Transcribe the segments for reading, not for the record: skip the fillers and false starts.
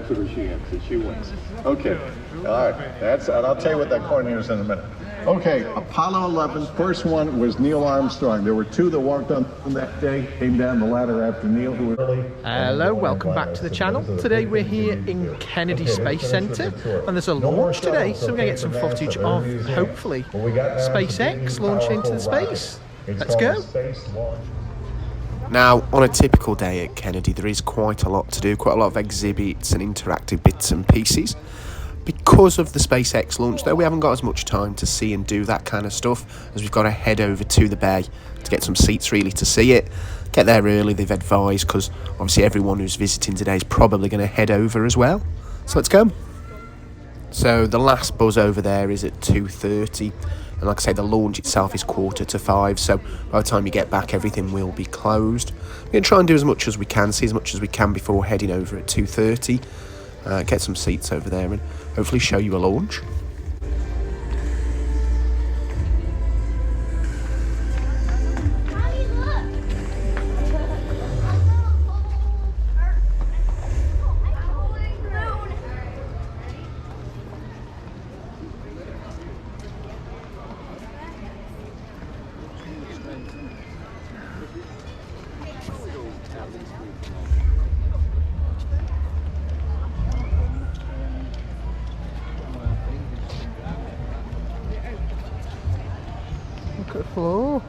whatever she answers, she wins. Okay, all right, and I'll tell you what that coordinator is in a minute. Okay, Apollo 11, first one was Neil Armstrong. There were two that walked on that day, came down the ladder after Neil, who was early. Hello, welcome back to the channel. Today we're here in Kennedy Space Center, and there's a launch today, so we're going to get some footage of, hopefully, SpaceX launching into the space. Let's go. Now, on a typical day at Kennedy, there is quite a lot to do, quite a lot of exhibits and interactive bits and pieces. Because of the SpaceX launch, though, we haven't got as much time to see and do that kind of stuff, as we've got to head over to the bay to get some seats really to see it. Get there early, they've advised, because obviously everyone who's visiting today is probably going to head over as well. So let's go. So the last buzz over there is at 2:30, and like I say, the launch itself is 4:45, so by the time you get back, everything will be closed. We're going to try and do as much as we can, see as much as we can before heading over at 2:30. Get some seats over there and hopefully show you a launch. Look at the floor.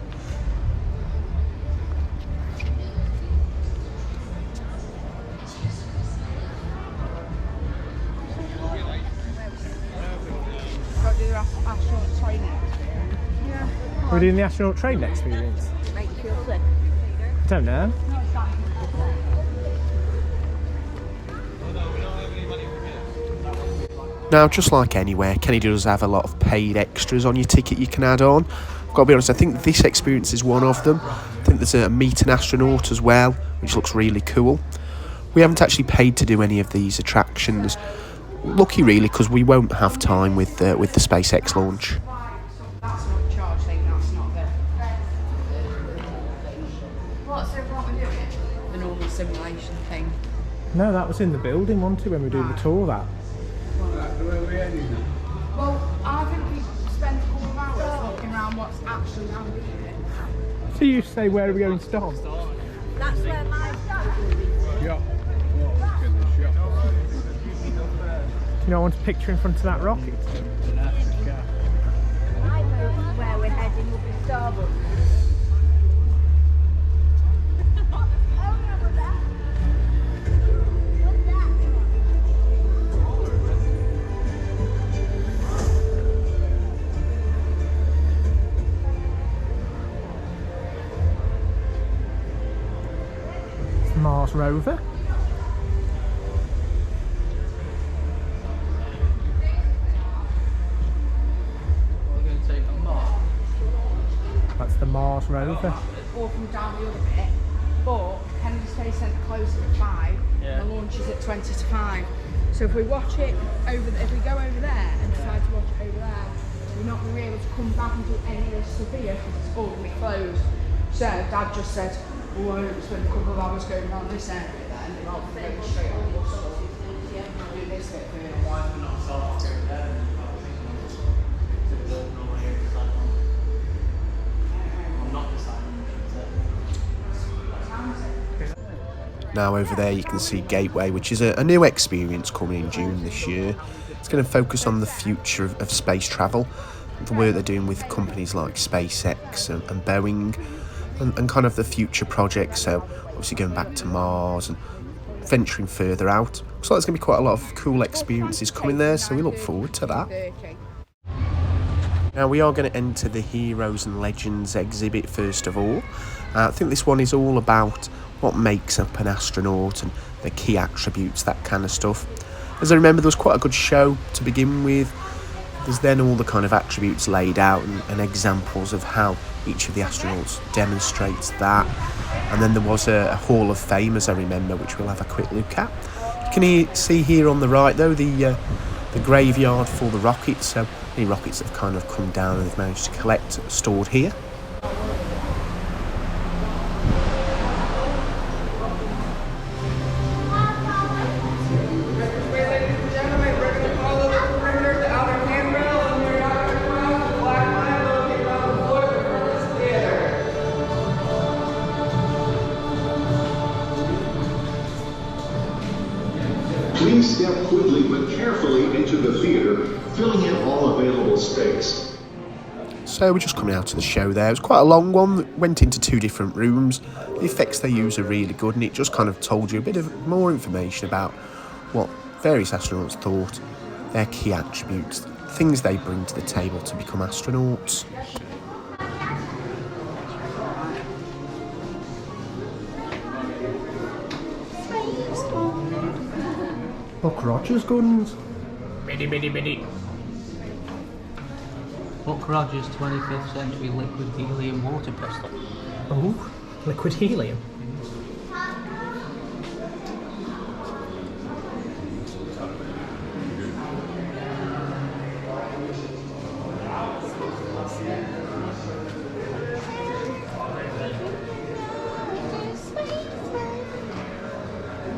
We're doing the astronaut training experience. Make you feel sick. I don't know. Now, just like anywhere, Kennedy does have a lot of paid extras on your ticket you can add on. I've got to be honest, I think this experience is one of them. I think there's a meet an astronaut as well, which looks really cool. We haven't actually paid to do any of these attractions. Lucky really, because we won't have time with the SpaceX launch. That's not charge thing, that's not the... What's so wrong with doing? The normal simulation thing. No, that was in the building, wasn't it, when we were doing the tour, that? Well, I think we spent a couple of hours looking around what's actually around here. So you say, where are we going to stop? That's where my Yeah. Do you not want to picture in front of that rocket? I know where we're heading will be Starbucks. Mars rover. That's the Mars rover. Or from down the other bit, but Kennedy Space Centre closes at 5, and the launch is at 20 to 5. So if we watch it over, if we go over there and decide to watch it over there, we're not going to be able to come back and do any of this stuff here because it's all going to be closed. So Dad just said, well, why don't we spend a couple of hours going around this area then, and I'll be going straight on this stuff. Do this bit first. Now over there you can see Gateway, which is a new experience coming in June this year. It's going to focus on the future of space travel, the work they're doing with companies like SpaceX and Boeing, and kind of the future projects. So obviously going back to Mars and venturing further out. Looks like there's going to be quite a lot of cool experiences coming there, so we look forward to that. Now we are going to enter the Heroes and Legends exhibit first of all. I think this one is all about what makes up an astronaut and the key attributes, that kind of stuff. As I remember, there was quite a good show to begin with. There's then all the kind of attributes laid out and examples of how each of the astronauts demonstrates that. And then there was a Hall of Fame, as I remember, which we'll have a quick look at. You can see here on the right, though, the graveyard for the rockets. So any rockets that have kind of come down and they've managed to collect stored here. Please step quickly but carefully into the theater, filling in all available space. So we're just coming out of the show there. It was quite a long one that went into 2 different rooms. The effects they use are really good, and it just kind of told you a bit of more information about what various astronauts thought, their key attributes, things they bring to the table to become astronauts. Buck Rogers guns. Biddy. Buck Rogers 25th century liquid helium water pistol. Oh, liquid helium.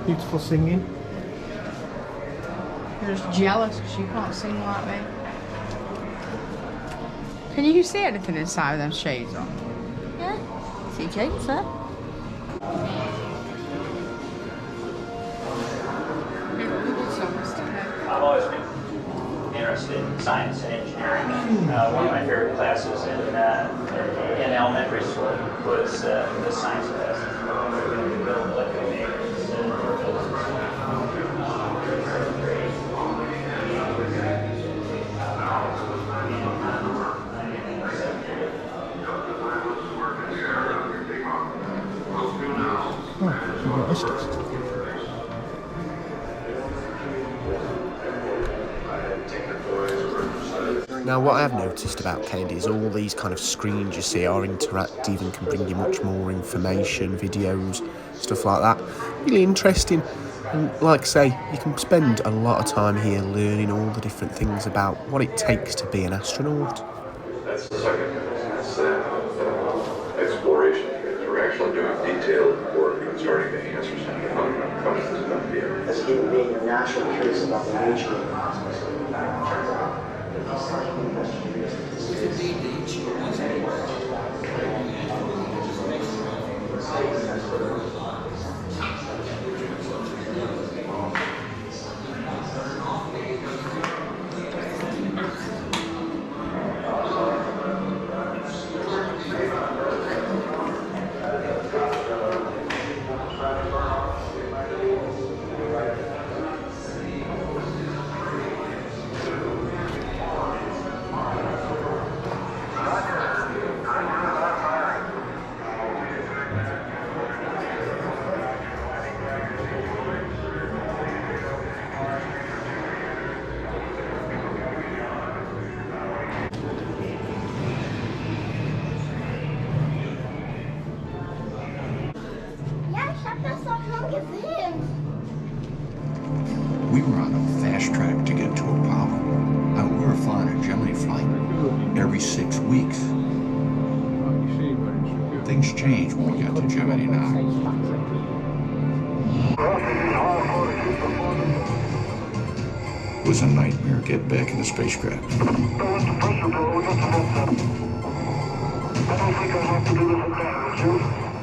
Beautiful singing. You're just jealous because you can't sing like me. Can you see anything inside with them shades on? Yeah. See James there? I've always been interested in science and engineering. One of my favorite classes in elementary school was the science class. We were going to build electrometers and Now, what I have noticed about Kennedy is all these kind of screens you see are interactive and can bring you much more information, videos, stuff like that. Really interesting. And like I say, you can spend a lot of time here learning all the different things about what it takes to be an astronaut. That's the second exploration. We're actually doing detailed work and starting to answer some of the questions about the area. As a human being, you're naturally curious about the nature of the cosmos. We were on a fast track to get to Apollo. We were flying a Gemini flight every 6 weeks. Things changed when we got to Gemini 9. It was a nightmare getting back in the spacecraft.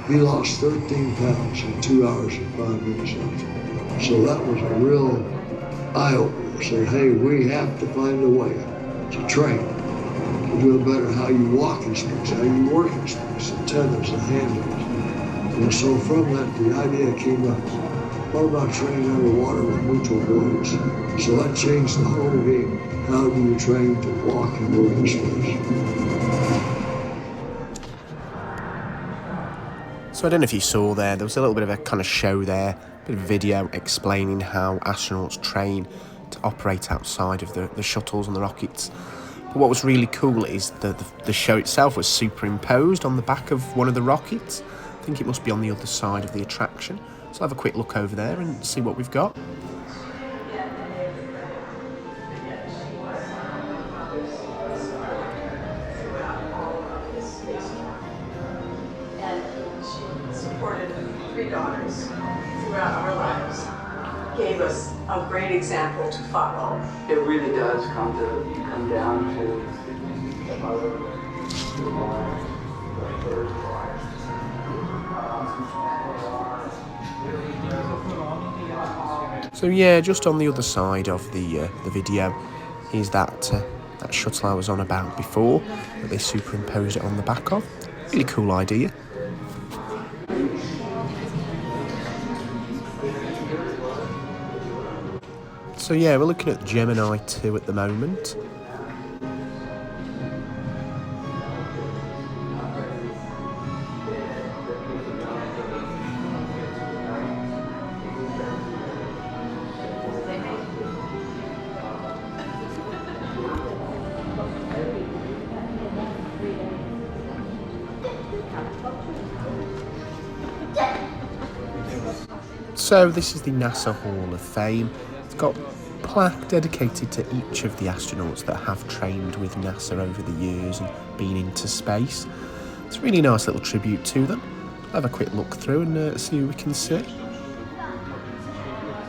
He lost 13 pounds in 2 hours and 5 minutes. So that was a real eye-opener. Said, hey, we have to find a way to train, to do better how you walk in space, how you work in space, the tethers, the handles. And so from that, the idea came up, what about training underwater with mutual buoys? So that changed the whole game. How do you train to walk and work in space? So I don't know if you saw there was a little bit of a kind of show there, a bit of video explaining how astronauts train to operate outside of the shuttles and the rockets. But what was really cool is the show itself was superimposed on the back of one of the rockets. I think it must be on the other side of the attraction. So I'll have a quick look over there and see what we've got. Supported 3 daughters throughout our lives, gave us a great example to follow. It really does come down to the mother, the wife, the third wife. So yeah, just on the other side of the video is that shuttle I was on about before, that they superimposed it on the back of. Really cool idea. So yeah, we're looking at Gemini 2 at the moment. So this is the NASA Hall of Fame. It's got a plaque dedicated to each of the astronauts that have trained with NASA over the years and been into space. It's a really nice little tribute to them. I'll have a quick look through and see who we can see.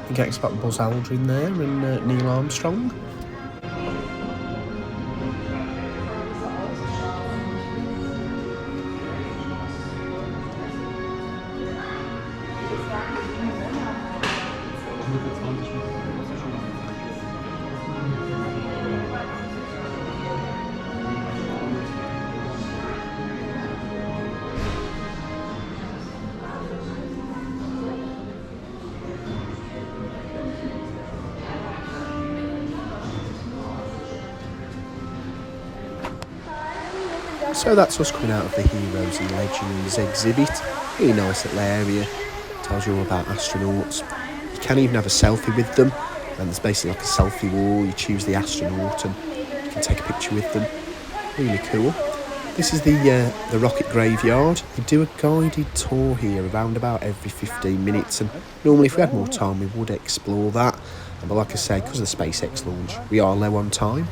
You can expect Buzz Aldrin there and Neil Armstrong. So that's us coming out of the Heroes and Legends exhibit. Really nice little area. Tells you all about astronauts. You can even have a selfie with them. And there's basically like a selfie wall. You choose the astronaut and you can take a picture with them. Really cool. This is the rocket graveyard. They do a guided tour here around about every 15 minutes. And normally if we had more time we would explore that. But like I say, because of the SpaceX launch, we are low on time.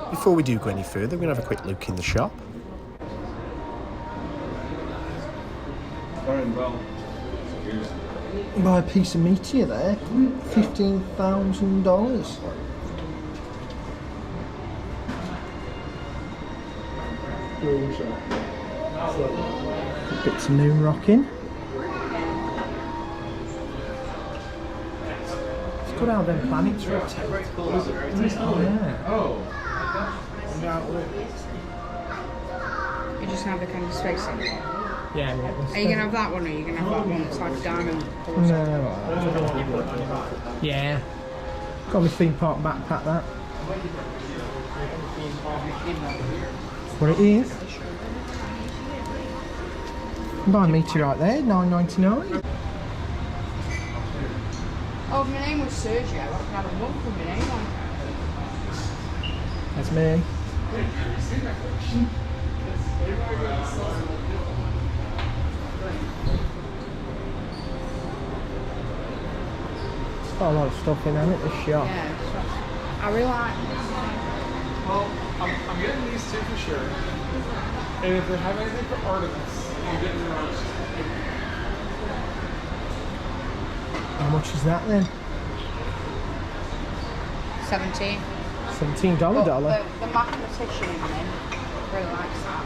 Before we do go any further, we're going to have a quick look in the shop. Buy a piece of meteor there, $15,000. Bits of moon rocking. It's good how them planets rotate. Oh yeah. You're just gonna have the kind of SpaceX. Yeah. Are you gonna have that one, or are you gonna have that one that's like a diamond? No. Yeah. Got my theme park backpack. That. What it is. Buy a meteorite there, $9.99. Oh, if my name was Sergio, I could have a month with my name on. That's me. Got a lot of stuff in it, this shop. Yeah, I really like this. Well, I'm getting these two for sure. And if they have anything for Artemis, I'm getting those. How much is that then? 17. $17 But dollar. the mathematician in me really likes that.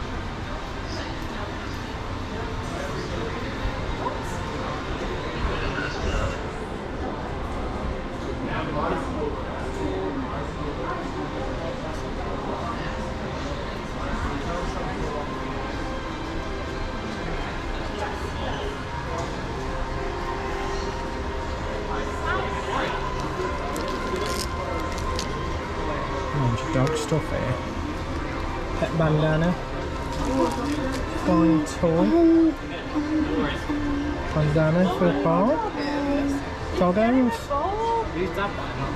Dog stuff here. Pet bandana. Fine toy. Bandana for a car. Doggos. Who's that by now?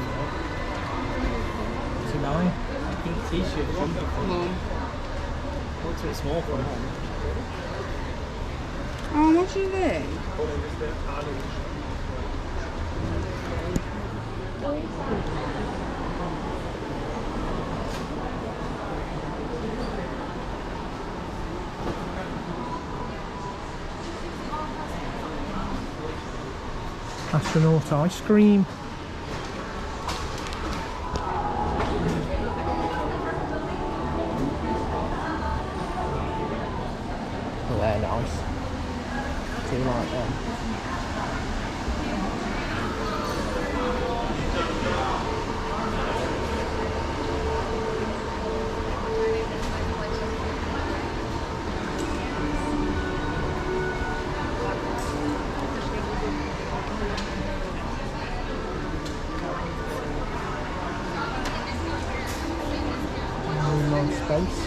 It's a nine. Pink t-shirt. Mum. Looks a bit small for him. How much is it? Astronaut ice cream. Oh, they're nice. Do you like them? Space.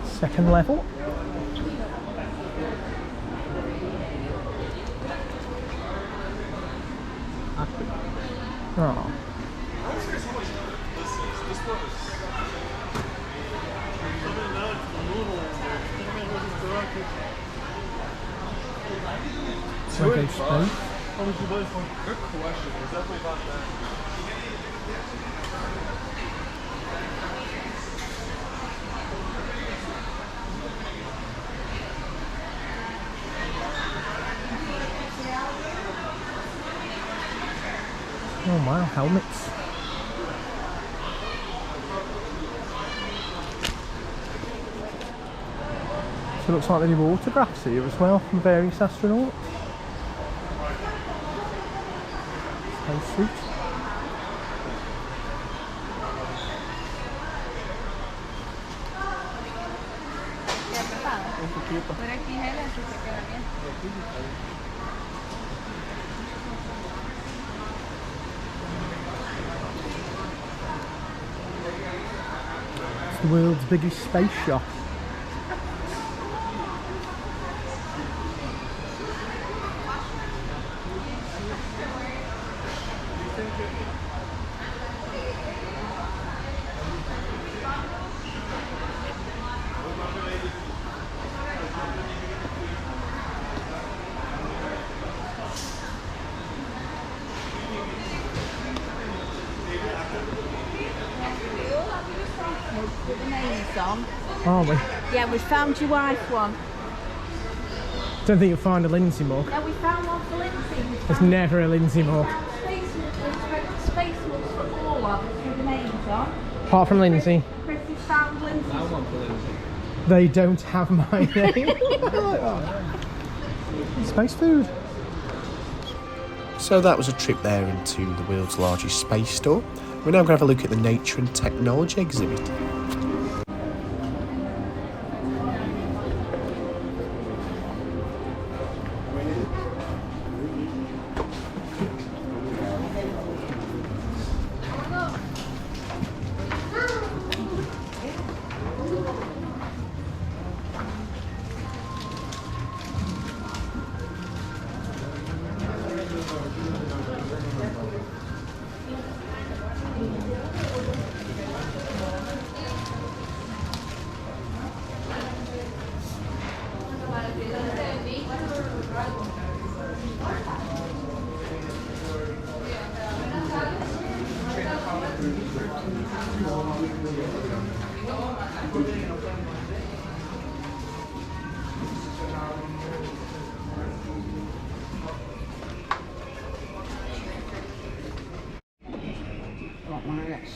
Second level. Oh. Okay, space. Good question. It's definitely about that. Oh wow, helmets. So it looks like they do autographs here as well from various astronauts. Spacesuit. It's the world's biggest space shop. With the names on. Are we? Yeah, we found your wife one. Don't think you'll find a Lindsay mug. Yeah, we found one for Lindsay. There's never a Lindsay mug. Space mugs for all of us with the names on. Apart from Lindsay. Chris has found Lindsay. I want for Lindsay. They don't have my name. Space food. So that was a trip there into the world's largest space store. We're now going to have a look at the Nature and Technology exhibit.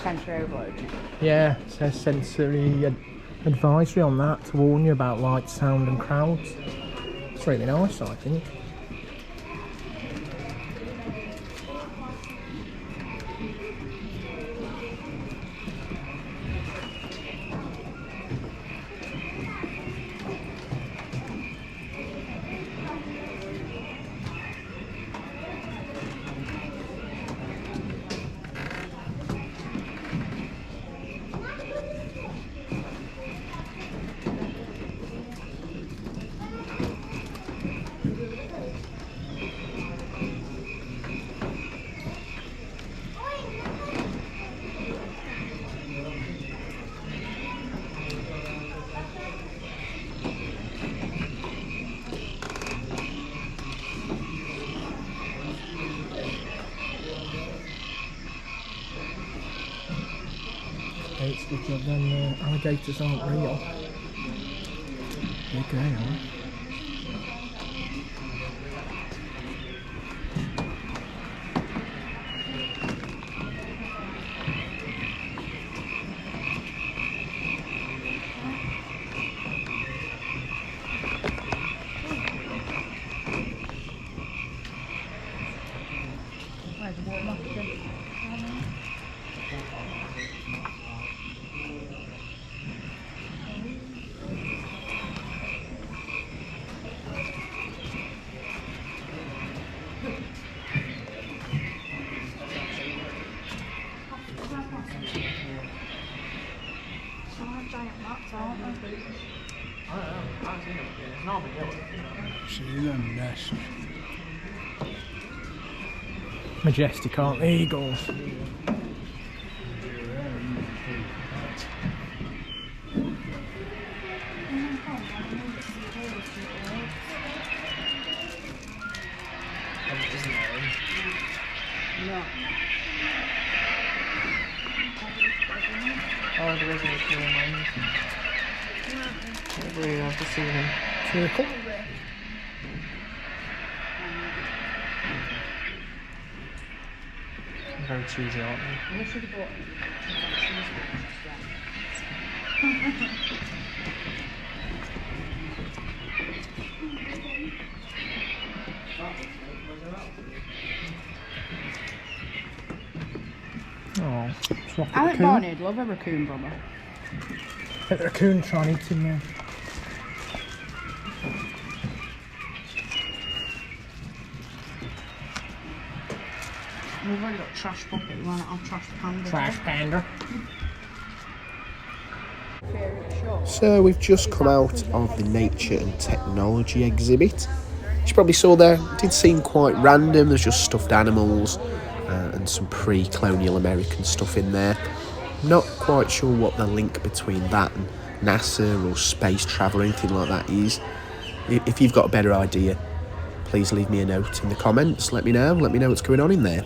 Sensory overload. Yeah, it says sensory advisory on that to warn you about light, sound and crowds. It's really nice, I think. It's good job then alligators aren't real. Big they are. See them nests. Majestic, aren't they, eagles? No. Oh, there isn't a few ones. Maybe I've just seen them. Circle. Very cheesy, aren't they? I should have bought Oh, Alec Barney'd love a raccoon, brother. The raccoon trying to eat him now. We've already got trash bucket. You want it on trash panda? Trash panda. So we've just come out of the Nature and Technology exhibit. As you probably saw there, it did seem quite random. There's just stuffed animals and some pre-colonial American stuff in there. Not quite sure what the link between that and NASA or space travel or anything like that is. If you've got a better idea, please leave me a note in the comments. Let me know what's going on in there.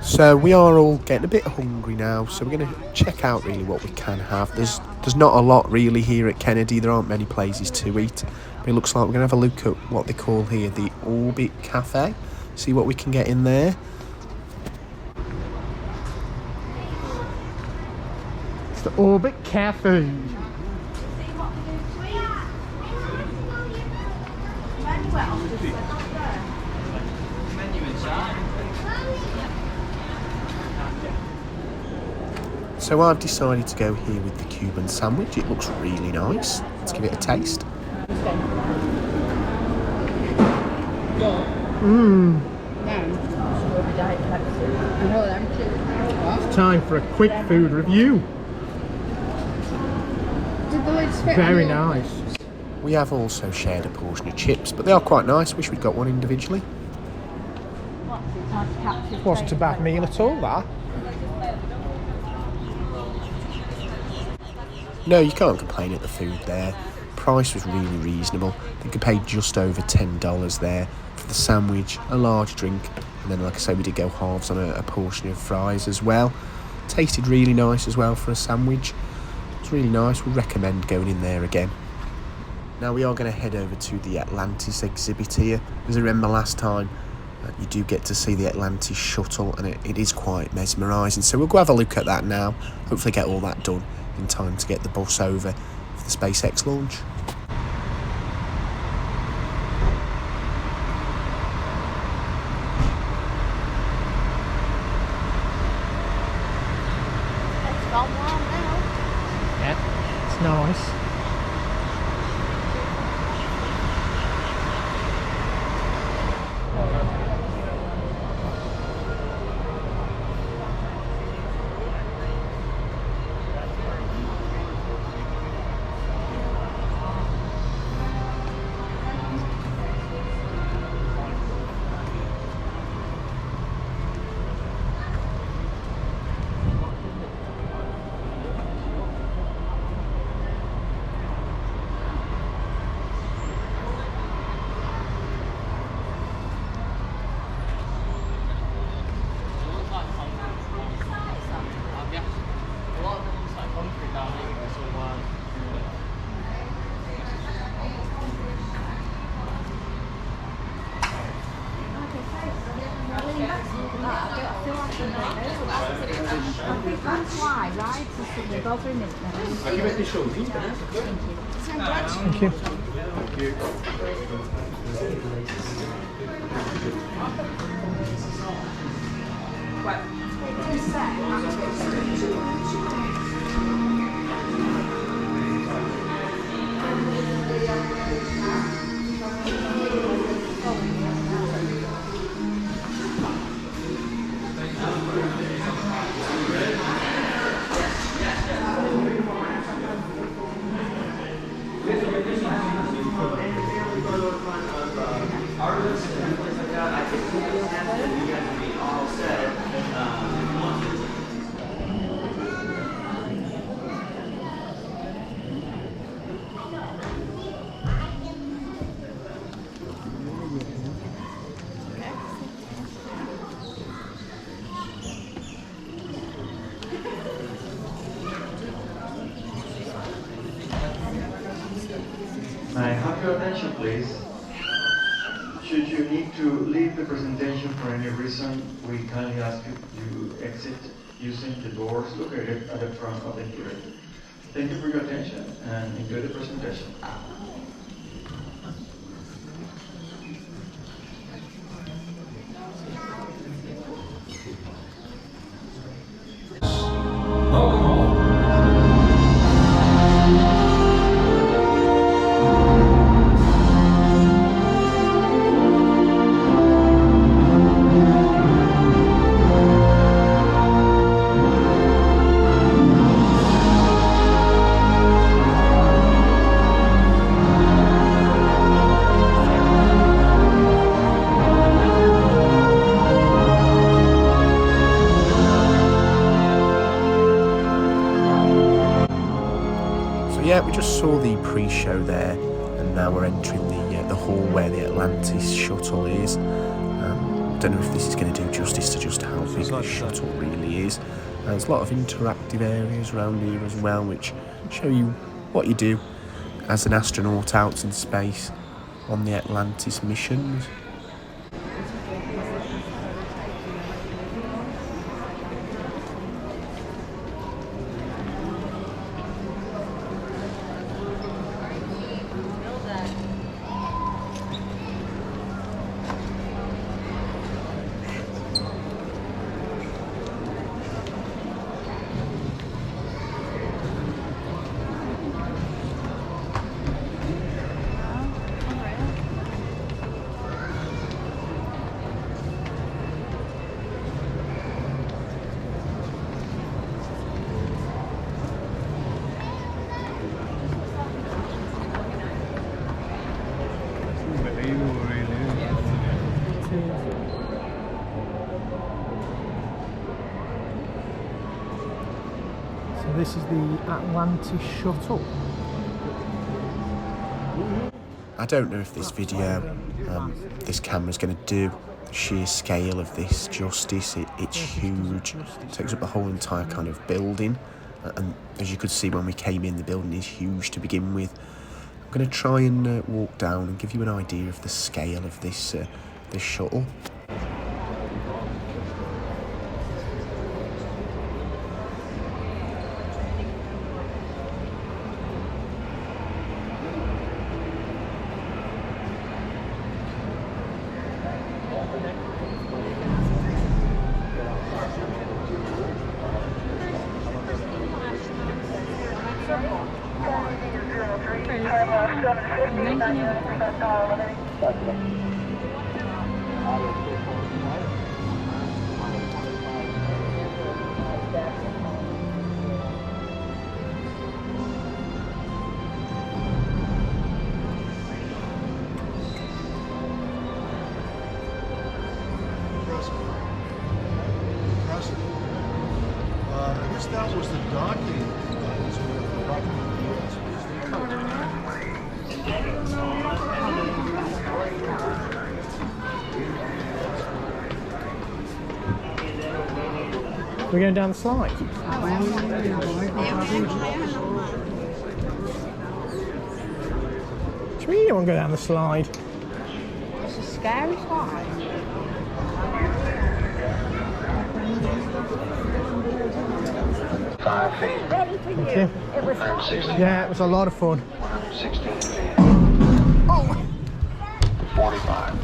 So we are all getting a bit hungry now, so we're going to check out really what we can have. There's not a lot really here at Kennedy. There aren't many places to eat, but it looks like we're going to have a look at what they call here the Orbit Cafe, see what we can get in there. It's the Orbit Cafe. So I've decided to go here with the Cuban sandwich. It looks really nice. Let's give it a taste. It's time for a quick food review. Very nice. We have also shared a portion of chips, but they are quite nice. Wish we'd got one individually. Wasn't a bad meal at all, that. No, you can't complain at the food there. Price was really reasonable. I think I paid just over $10 there for the sandwich, a large drink, and then like I say, we did go halves on a portion of fries as well. Tasted really nice as well for a sandwich. It's really nice. We recommend going in there again. Now we are going to head over to the Atlantis exhibit here. As I remember last time, you do get to see the Atlantis shuttle, and it is quite mesmerising. So we'll go have a look at that now. Hopefully get all that done in time to get the bus over for the SpaceX launch. Yeah, it's nice. Thank you. I have your attention, please. Should you need to leave the presentation for any reason, we kindly ask you to exit using the doors located at the front of the theater. Thank you for your attention and enjoy the presentation. Yeah, we just saw the pre-show there, and now we're entering the hall where the Atlantis shuttle is. Don't know if this is going to do justice to just how big the shuttle really is. There's a lot of interactive areas around here as well, which show you what you do as an astronaut out in space on the Atlantis missions. So this is the Atlantis shuttle. I don't know if this video, this camera's going to do the sheer scale of this justice. It's huge. It takes up the whole entire kind of building. And as you could see when we came in, the building is huge to begin with. I'm going to try and walk down and give you an idea of the scale of this shuttle. I guess that was the docking. We're going down the slide. What do you mean you don't want to go down the slide? It's a scary slide. Ready for you. It was yeah, it was a lot of fun. 16 feet. Oh! 45.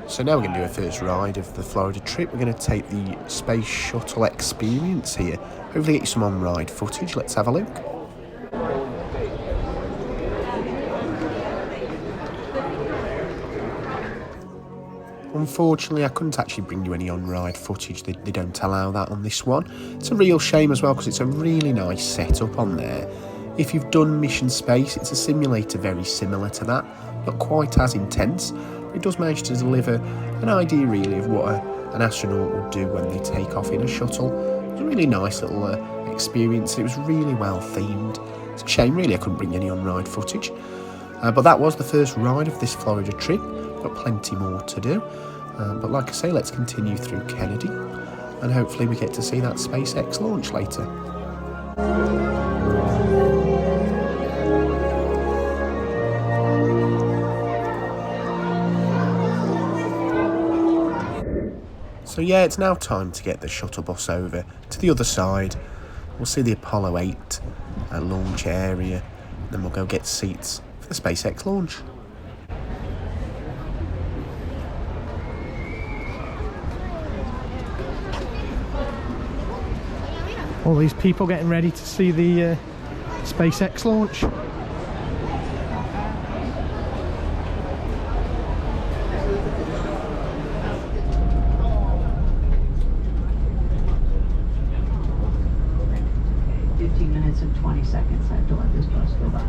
So now we're going to do a first ride of the Florida trip. We're going to take the space shuttle experience here. Hopefully get you some on-ride footage. Let's have a look. Unfortunately, I couldn't actually bring you any on-ride footage. They don't allow that on this one. It's a real shame as well, because it's a really nice setup on there. If you've done Mission Space, it's a simulator very similar to that, not quite as intense. It does manage to deliver an idea really of what an astronaut would do when they take off in a shuttle. It was a really nice little experience. It was really well themed. It's a shame really I couldn't bring any on-ride footage. But that was the first ride of this Florida trip. Got plenty more to do. But like I say, let's continue through Kennedy, and hopefully we get to see that SpaceX launch later. So yeah, it's now time to get the shuttle bus over to the other side. We'll see the Apollo 8 launch area, and then we'll go get seats for the SpaceX launch. All these people getting ready to see the SpaceX launch. And 20 seconds I have to let this bus go by.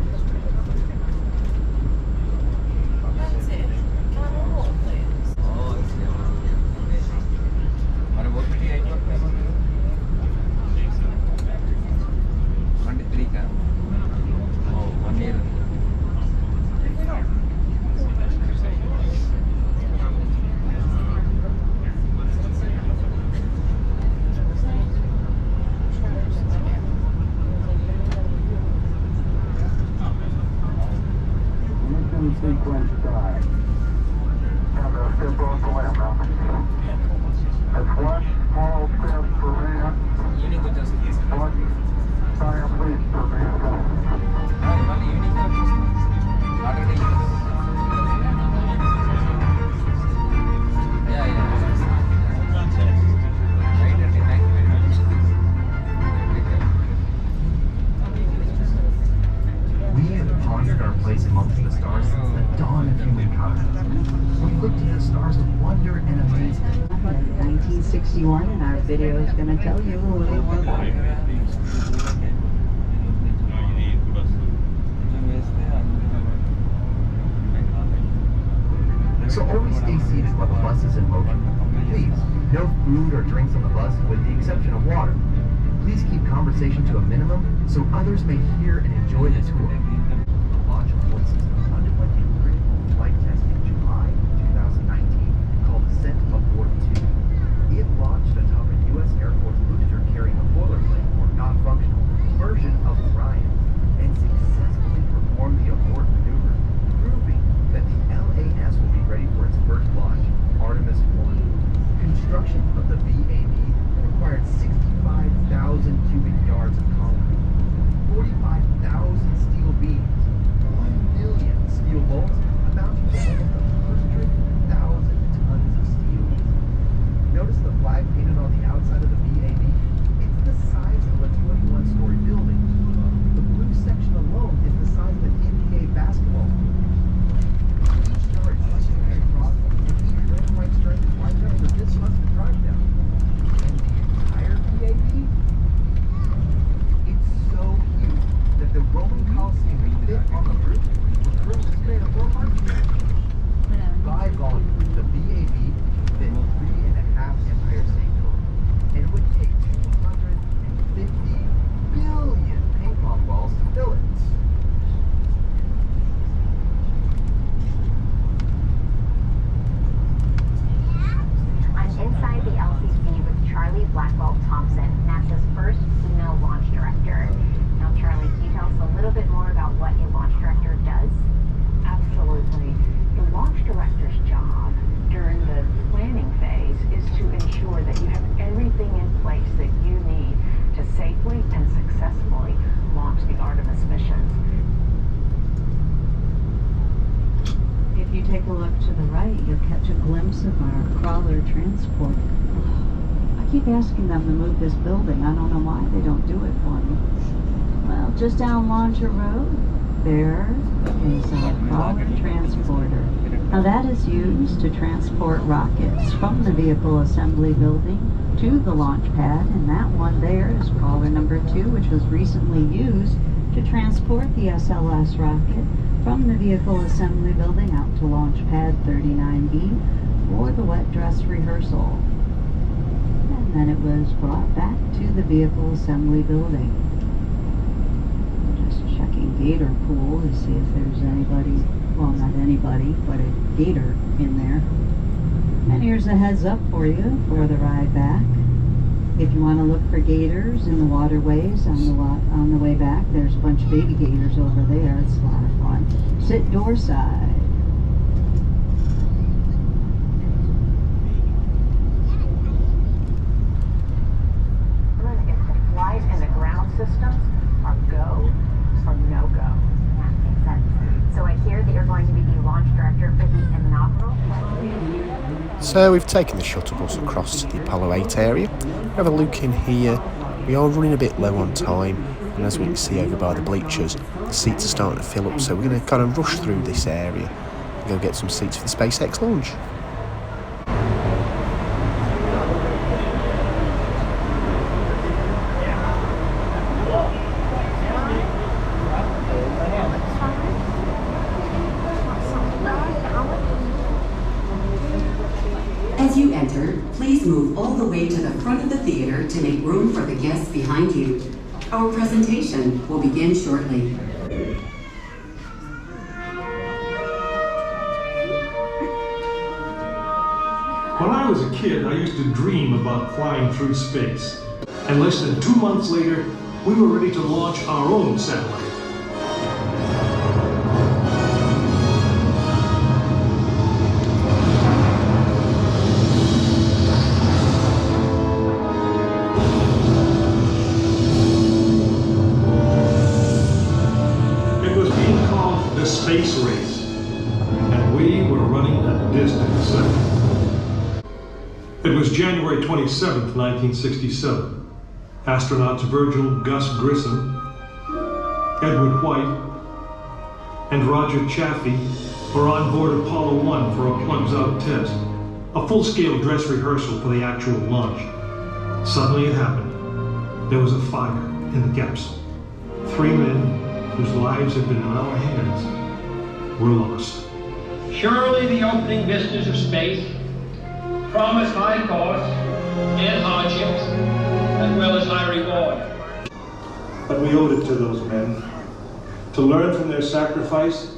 Sequence start. Camera, step off the lamp now. That's one small step for man, one giant leap for mankind. We have pondered our place amongst the stars since the dawn of humankind. We looked at the stars with wonder and amazement. 1961, and our video is going to tell you a little bit about it. So always stay seated while the bus is in motion. Please, no food or drinks on the bus with the exception of water. Please keep conversation to a minimum so others may hear and enjoy the tour. The launch abort system underwent a critical flight test in July 2019 called Ascent Abort 2. It launched atop a U.S. Air Force booster carrying a boilerplate or non-functional version of Orion and successfully performed the abort maneuver, proving that the LAS will be ready for its first launch, Artemis 1. Construction of the VAB required 65,000 cubic yards of concrete, 45,000 steel beams, 1 million steel bolts, amounting to almost 100,000 tons of steel. Notice the flag painted on the outside of the VAB? It's the size of a 21-story building. The blue section alone is the size of an NBA basketball court. Each star is pushing across, and each red and white stripe is lined up for this bus to drive down. VAB? It's so huge that the Roman Colosseum can fit on the roof with roofs made of 400. By volume, the VAB fit 3.5 Empire State Buildings, and it would take 250 billion ping pong balls to fill it. I'm inside the LCC with Charlie Blackwell-Thompson, NASA's first female launch director. Now, Charlie, can you tell us a little bit more about what a launch director does? Absolutely. The launch director's job during the planning phase is to ensure that you have everything in place that you need to safely and successfully launch the Artemis missions. If you take a look to the right, you'll catch a glimpse of our crawler transporter. I keep asking them to move this building. I don't know why they don't do it for me. Well, just down Launcher Road, there is our crawler transporter. Now that is used to transport rockets from the vehicle assembly building to the launch pad, and that one there is crawler number 2, which was recently used to transport the SLS rocket from the vehicle assembly building out to launch pad 39B for the wet dress rehearsal. And then it was brought back to the vehicle assembly building. Just checking gator pool to see if there's anybody, well, not anybody, but a gator in there. And here's a heads up for you for the ride back. If you want to look for gators in the waterways on the way back, there's a bunch of baby gators over there. It's a lot of fun. Sit door side. If the flight and the ground systems are go or no go. Yeah, makes sense. So I hear that you're going to be the launch director for the inaugural. So we've taken the shuttle bus across to the Apollo 8 area. We have a look in here. We are running a bit low on time, and as we can see over by the bleachers, the seats are starting to fill up, so we're going to kind of rush through this area and go get some seats for the SpaceX launch. As you enter, please move all the way to the front of the theater to make room for the guests behind you. Our presentation will begin shortly. When I was a kid, I used to dream about flying through space. And less than 2 months later, we were ready to launch our own satellite. The space race, and we were running a distant second. It was January 27th, 1967. Astronauts Virgil Gus Grissom, Edward White, and Roger Chaffee were on board Apollo 1 for a plugs-out test, a full-scale dress rehearsal for the actual launch. Suddenly it happened. There was a fire in the capsule. 3 men whose lives had been in our hands were lost. Surely the opening vistas of space promise high costs and hardships, as well as high reward. But we owed it to those men to learn from their sacrifice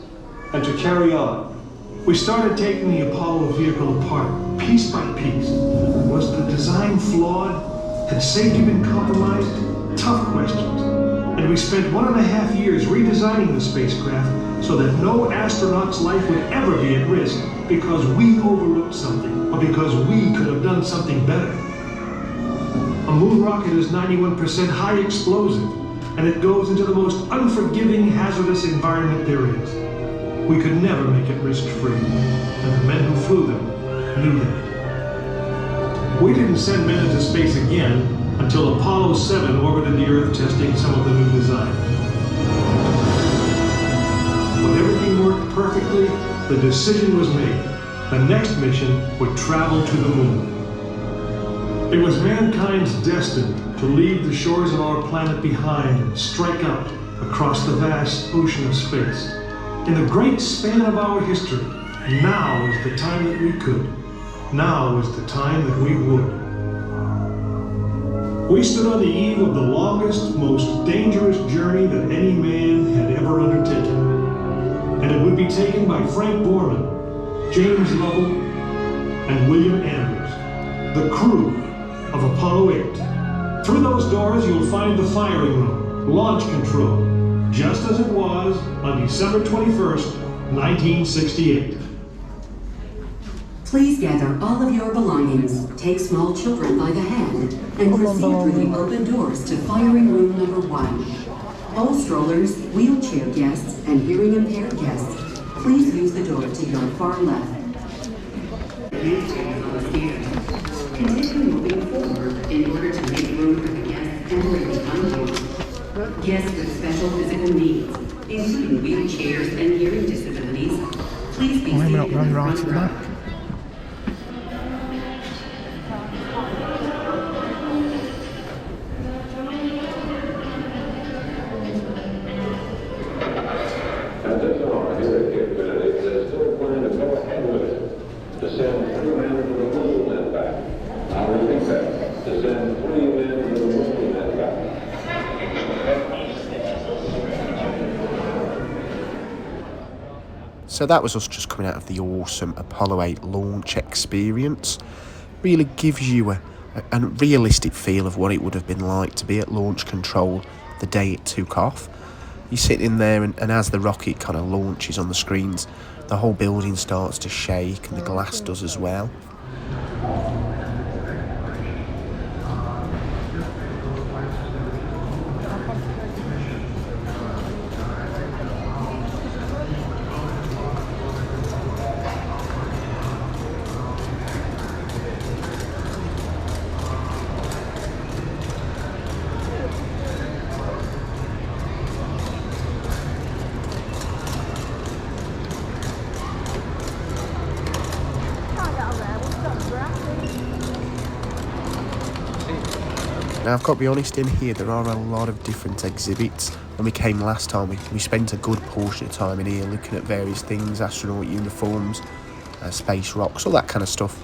and to carry on. We started taking the Apollo vehicle apart, piece by piece. Was the design flawed? Had safety been compromised? Tough questions. And we spent 1.5 years redesigning the spacecraft so that no astronaut's life would ever be at risk because we overlooked something or because we could have done something better. A moon rocket is 91% high explosive, and it goes into the most unforgiving, hazardous environment there is. We could never make it risk-free, and the men who flew them knew that. We didn't send men into space again until Apollo 7 orbited the Earth testing some of the new design. When everything worked perfectly, the decision was made. The next mission would travel to the moon. It was mankind's destiny to leave the shores of our planet behind and strike out across the vast ocean of space. In the great span of our history, now is the time that we could. Now is the time that we would. We stood on the eve of the longest, most dangerous journey that any man had ever undertaken. And it would be taken by Frank Borman, James Lovell, and William Anders, the crew of Apollo 8. Through those doors, you'll find the firing room, launch control, just as it was on December 21st, 1968. Please gather all of your belongings, take small children by the hand, and proceed through the open doors to firing room number 1. All strollers, wheelchair guests, and hearing impaired guests, please use the door to your far left. Continue moving forward in order to make room for the guests entering behind you. Guests with special physical needs, including wheelchairs and hearing disabilities, Please be Why am I not seated in going the right at front the row. back? At this hour here at Cape Benedict, there's still plan to go ahead with it. To send 3 men to the moon and back. I'll repeat that. To send 3 men to the moon and back. So that was us just coming out of the awesome Apollo 8 launch experience. Really gives you a realistic feel of what it would have been like to be at launch control the day it took off. You sit in there and as the rocket kind of launches on the screens, the whole building starts to shake and the glass does as well. Now I've got to be honest, in here there are a lot of different exhibits. When we came last time, we spent a good portion of time in here looking at various things, astronaut uniforms, space rocks, all that kind of stuff.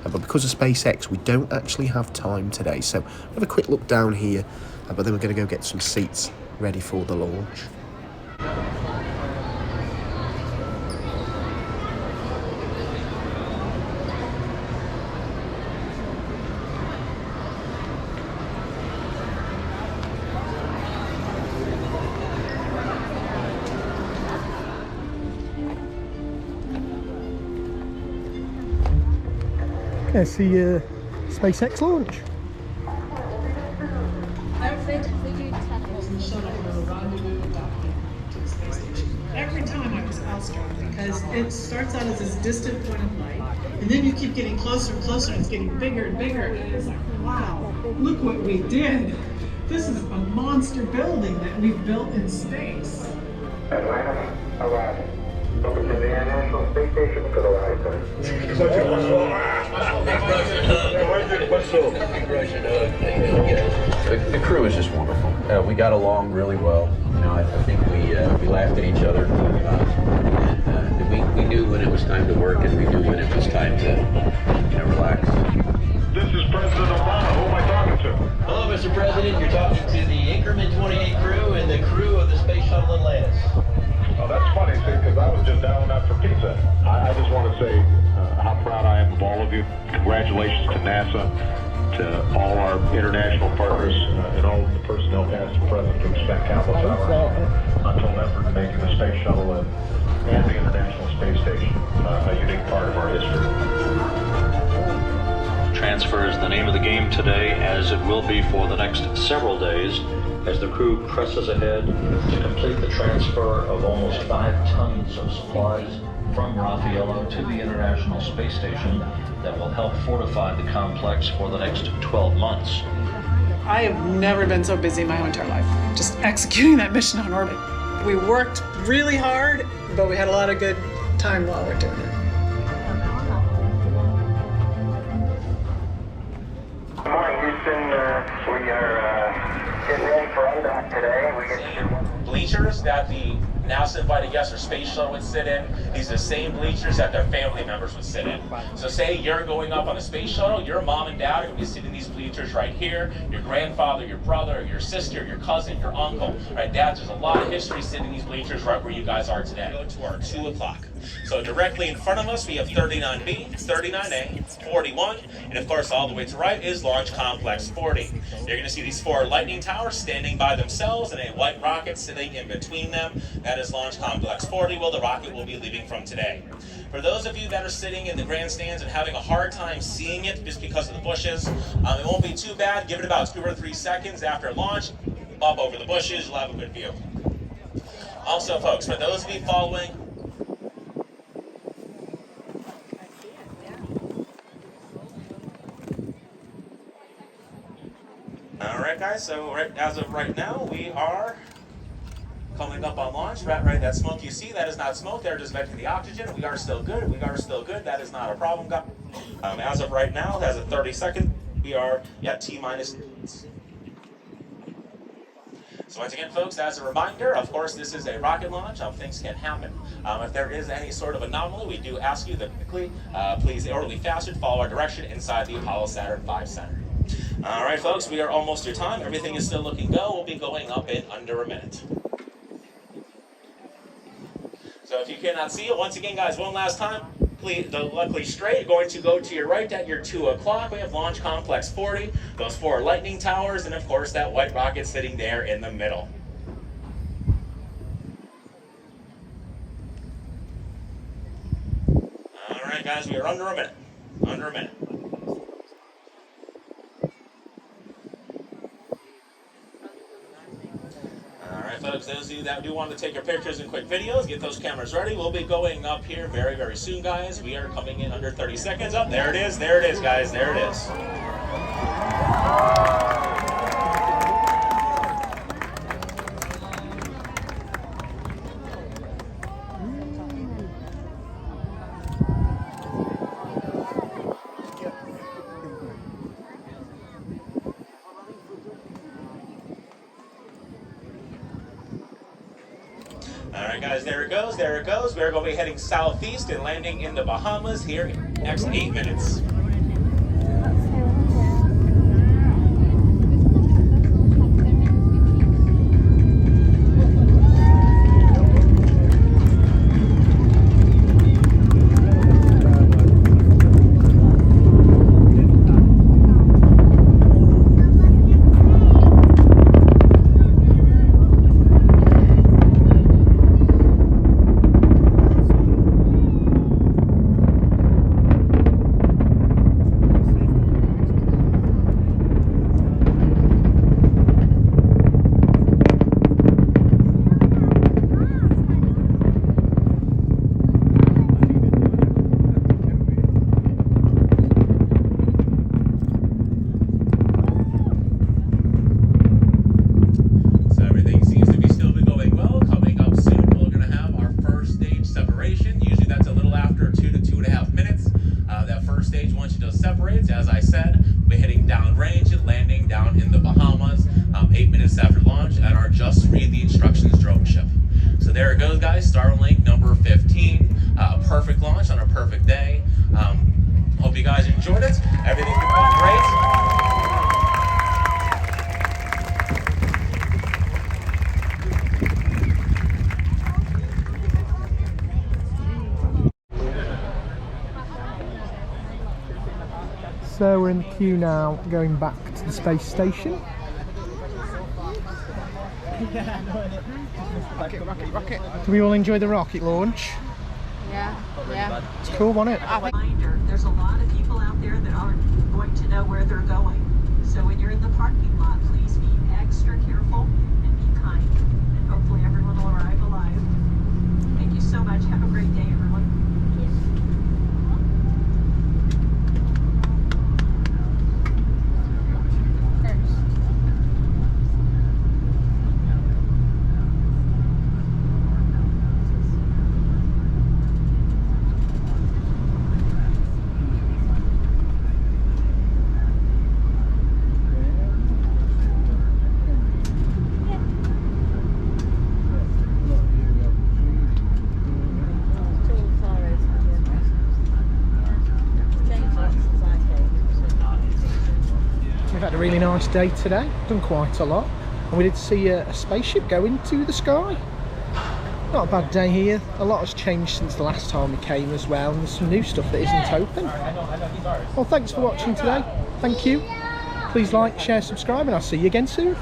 But because of SpaceX, we don't actually have time today, so we'll have a quick look down here, but then we're going to go get some seats ready for the launch. Okay, see SpaceX launch. Every time I was awestruck because it starts out as this distant point of light, and then you keep getting closer and closer, and it's getting bigger and bigger, and it's like, wow, look what we did. This is a monster building that we've built in space. Atlanta, arriving. Welcome to the International Space Station for the ride, sir. Such a The crew is just wonderful. We got along really well. You know, I think we laughed at each other. We knew when it was time to work, and we knew when it was time to relax. This is President Obama. Who am I talking to? Hello, Mr. President. You're talking to the Increment 28 crew and the crew of the Space Shuttle Atlantis. Oh, that's funny, see, because I was just down out for pizza. I just want to say how proud I am of all of you. Congratulations to NASA, to all our international partners, and all the personnel past and present who spent countless hours until effort making the space shuttle and the International Space Station a unique part of our history. Transfer is the name of the game today, as it will be for the next several days, as the crew presses ahead to complete the transfer of almost 5 tons of supplies from Raffaello to the International Space Station that will help fortify the complex for the next 12 months. I have never been so busy in my entire life, just executing that mission on orbit. We worked really hard, but we had a lot of good time while we're doing it. Good morning, Houston. We are getting ready for undock today. We get to do bleachers that the NASA invited guests or space shuttle would sit in. These are the same bleachers that their family members would sit in. So say you're going up on a space shuttle, your mom and dad are going to be sitting in these bleachers right here. Your grandfather, your brother, your sister, your cousin, your uncle. Right, Dad, there's a lot of history sitting in these bleachers right where you guys are today. Go to our 2 o'clock. So directly in front of us, we have 39B, 39A, 41, and of course all the way to the right is Launch Complex 40. You're going to see these 4 lightning towers standing by themselves and a white rocket sitting in between them. That is Launch Complex 40, where the rocket will be leaving from today. For those of you that are sitting in the grandstands and having a hard time seeing it just because of the bushes, it won't be too bad. Give it about 2 or 3 seconds after launch. Up over the bushes, you'll have a good view. Also, folks, for those of you following, Alright guys, so as of right now, we are coming up on launch. Right, that smoke you see, that is not smoke. They're just venting the oxygen. We are still good. We are still good. That is not a problem, guys. As of right now, as of 30 seconds, we are at T-minus. So once again, folks, as a reminder, of course, this is a rocket launch. Things can happen. If there is any sort of anomaly, we do ask you that quickly, please orderly fasten, follow our direction inside the Apollo Saturn V Center. All right, folks, we are almost your time. Everything is still looking go. We'll be going up in under a minute. So if you cannot see it, once again, guys, one last time. Please, luckily straight, going to go to your right at your 2 o'clock. We have Launch Complex 40, those 4 lightning towers, and of course that white rocket sitting there in the middle. All right, guys, we are under a minute. Under a minute. Folks, those of you that do want to take your pictures and quick videos, get those cameras ready. We'll be going up here very, very soon, guys. We are coming in under 30 seconds. Oh, there it is, guys, there it is. Alright guys, there it goes. We're going to be heading southeast and landing in the Bahamas here in the next 8 minutes. As I said, we'll be heading downrange and landing down in the Bahamas 8 minutes after launch at our Just Read the Instructions drone ship. So there it goes, guys, Starlink number 15. A perfect launch on a perfect day. Hope you guys enjoyed it. Everything's been going great. So we're in the queue now, going back to the space station. Rocket. Do we all enjoy the rocket launch? Yeah. It's cool, wasn't it? There's a lot of people out there that aren't going to know where they're going. So when you're in the parking lot, please be extra careful and be kind. And hopefully everyone will arrive alive. Thank you so much. Have a great day, everyone. We've had a really nice day today, done quite a lot, and we did see a spaceship go into the sky. Not a bad day here. A lot has changed since the last time we came as well, and there's some new stuff that isn't open. Well, thanks for watching today. Thank you. Please like, share, subscribe, and I'll see you again soon.